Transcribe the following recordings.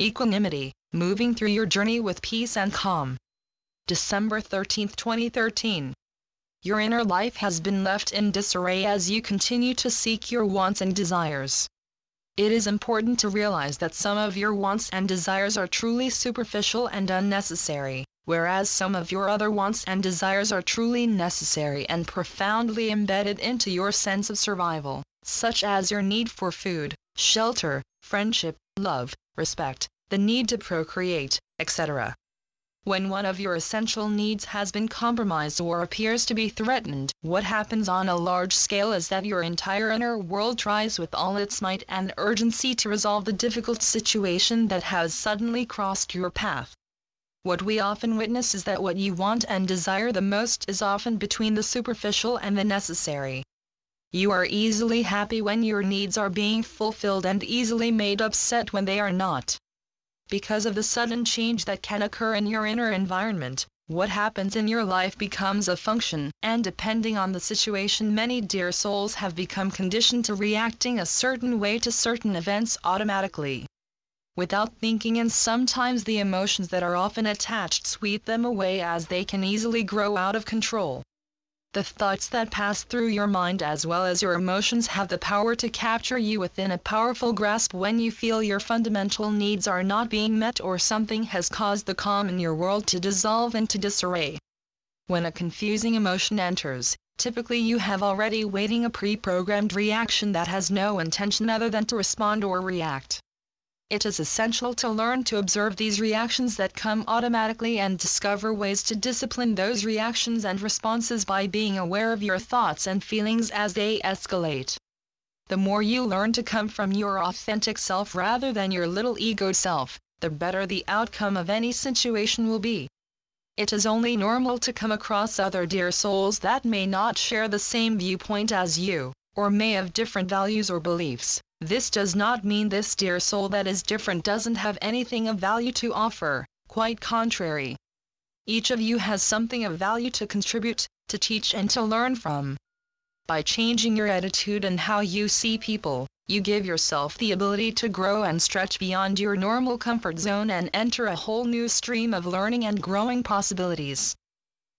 Equanimity, moving through your journey with peace and calm. December 13, 2013. Your inner life has been left in disarray as you continue to seek your wants and desires. It is important to realize that some of your wants and desires are truly superficial and unnecessary, whereas some of your other wants and desires are truly necessary and profoundly embedded into your sense of survival, such as your need for food, shelter, friendship, love, respect, the need to procreate, etc. When one of your essential needs has been compromised or appears to be threatened, what happens on a large scale is that your entire inner world tries with all its might and urgency to resolve the difficult situation that has suddenly crossed your path. What we often witness is that what you want and desire the most is often between the superficial and the necessary. You are easily happy when your needs are being fulfilled and easily made upset when they are not. Because of the sudden change that can occur in your inner environment, what happens in your life becomes a function, and depending on the situation, many dear souls have become conditioned to reacting a certain way to certain events automatically, without thinking, and sometimes the emotions that are often attached sweep them away as they can easily grow out of control. The thoughts that pass through your mind as well as your emotions have the power to capture you within a powerful grasp when you feel your fundamental needs are not being met or something has caused the calm in your world to dissolve into disarray. When a confusing emotion enters, typically you have already waiting a pre-programmed reaction that has no intention other than to respond or react. It is essential to learn to observe these reactions that come automatically and discover ways to discipline those reactions and responses by being aware of your thoughts and feelings as they escalate. The more you learn to come from your authentic self rather than your little ego self, the better the outcome of any situation will be. It is only normal to come across other dear souls that may not share the same viewpoint as you, or may have different values or beliefs. This does not mean this dear soul that is different doesn't have anything of value to offer, quite contrary. Each of you has something of value to contribute, to teach and to learn from. By changing your attitude and how you see people, you give yourself the ability to grow and stretch beyond your normal comfort zone and enter a whole new stream of learning and growing possibilities.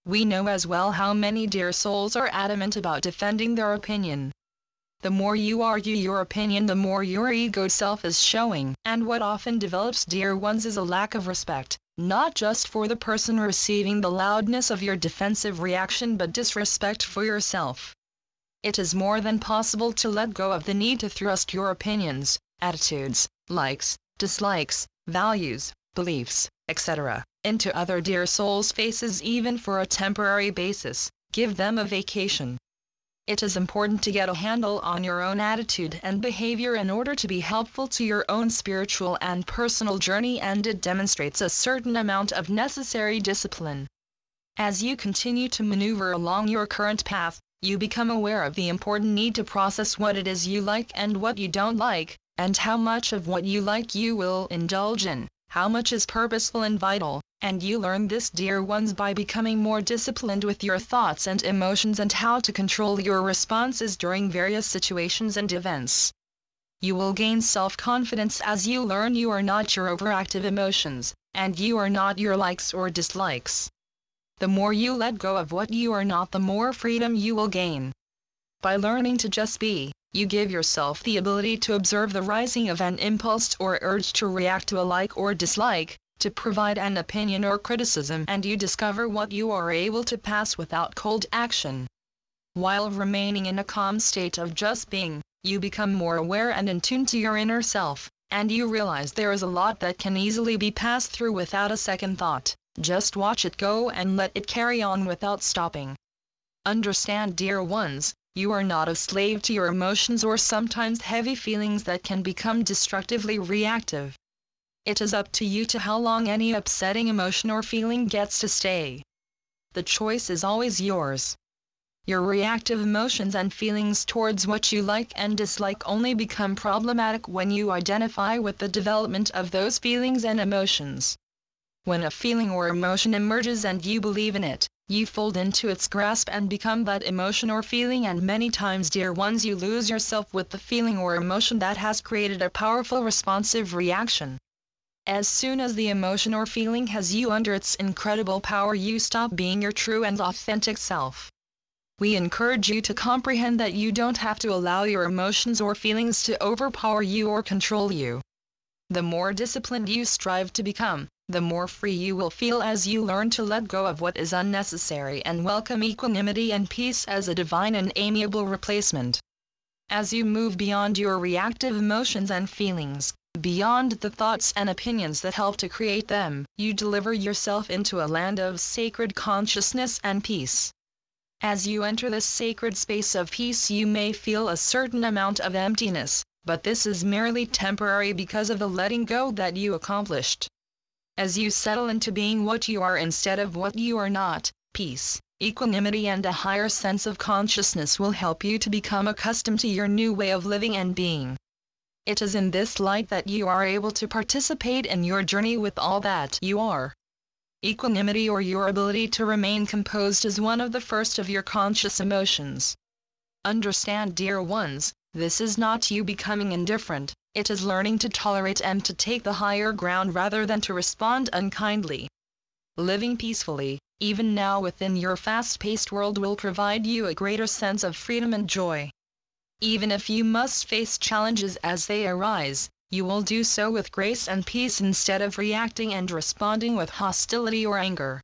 We know as well how many dear souls are adamant about defending their opinion. The more you argue your opinion, the more your ego self is showing, and what often develops, dear ones, is a lack of respect, not just for the person receiving the loudness of your defensive reaction but disrespect for yourself. It is more than possible to let go of the need to thrust your opinions, attitudes, likes, dislikes, values, beliefs, etc., into other dear souls' faces even for a temporary basis. Give them a vacation. It is important to get a handle on your own attitude and behavior in order to be helpful to your own spiritual and personal journey, and it demonstrates a certain amount of necessary discipline. As you continue to maneuver along your current path, you become aware of the important need to process what it is you like and what you don't like, and how much of what you like you will indulge in, how much is purposeful and vital, and you learn this, dear ones, by becoming more disciplined with your thoughts and emotions and how to control your responses during various situations and events. You will gain self-confidence as you learn you are not your overactive emotions, and you are not your likes or dislikes. The more you let go of what you are not, the more freedom you will gain. By learning to just be, you give yourself the ability to observe the rising of an impulse or urge to react to a like or dislike, to provide an opinion or criticism, and you discover what you are able to pass without cold action. While remaining in a calm state of just being, you become more aware and in tune to your inner self, and you realize there is a lot that can easily be passed through without a second thought. Just watch it go and let it carry on without stopping. Understand, dear ones, you are not a slave to your emotions or sometimes heavy feelings that can become destructively reactive. It is up to you to how long any upsetting emotion or feeling gets to stay. The choice is always yours. Your reactive emotions and feelings towards what you like and dislike only become problematic when you identify with the development of those feelings and emotions. When a feeling or emotion emerges and you believe in it, you fold into its grasp and become that emotion or feeling, and many times, dear ones, you lose yourself with the feeling or emotion that has created a powerful responsive reaction. As soon as the emotion or feeling has you under its incredible power, you stop being your true and authentic self. We encourage you to comprehend that you don't have to allow your emotions or feelings to overpower you or control you. The more disciplined you strive to become, the more free you will feel as you learn to let go of what is unnecessary and welcome equanimity and peace as a divine and amiable replacement. As you move beyond your reactive emotions and feelings, beyond the thoughts and opinions that help to create them, you deliver yourself into a land of sacred consciousness and peace. As you enter this sacred space of peace, you may feel a certain amount of emptiness, but this is merely temporary because of the letting go that you accomplished. As you settle into being what you are instead of what you are not, peace, equanimity and a higher sense of consciousness will help you to become accustomed to your new way of living and being. It is in this light that you are able to participate in your journey with all that you are. Equanimity, or your ability to remain composed, is one of the first of your conscious emotions. Understand, dear ones, this is not you becoming indifferent, it is learning to tolerate and to take the higher ground rather than to respond unkindly. Living peacefully, even now within your fast-paced world, will provide you a greater sense of freedom and joy. Even if you must face challenges as they arise, you will do so with grace and peace instead of reacting and responding with hostility or anger.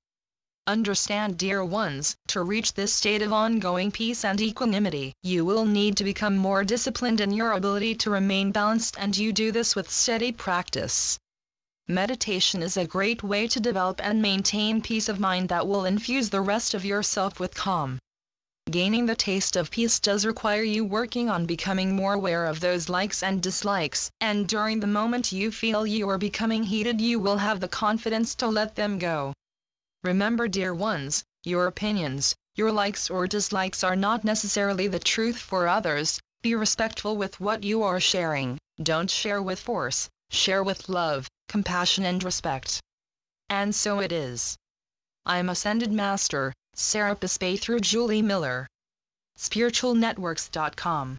Understand, dear ones, to reach this state of ongoing peace and equanimity, you will need to become more disciplined in your ability to remain balanced, and you do this with steady practice. Meditation is a great way to develop and maintain peace of mind that will infuse the rest of yourself with calm. Gaining the taste of peace does require you working on becoming more aware of those likes and dislikes, and during the moment you feel you are becoming heated, you will have the confidence to let them go. Remember, dear ones, your opinions, your likes or dislikes are not necessarily the truth for others. Be respectful with what you are sharing. Don't share with force, share with love, compassion and respect. And so it is. I'm Ascended Master Serapis Bey through Julie Miller. spiritualnetworks.com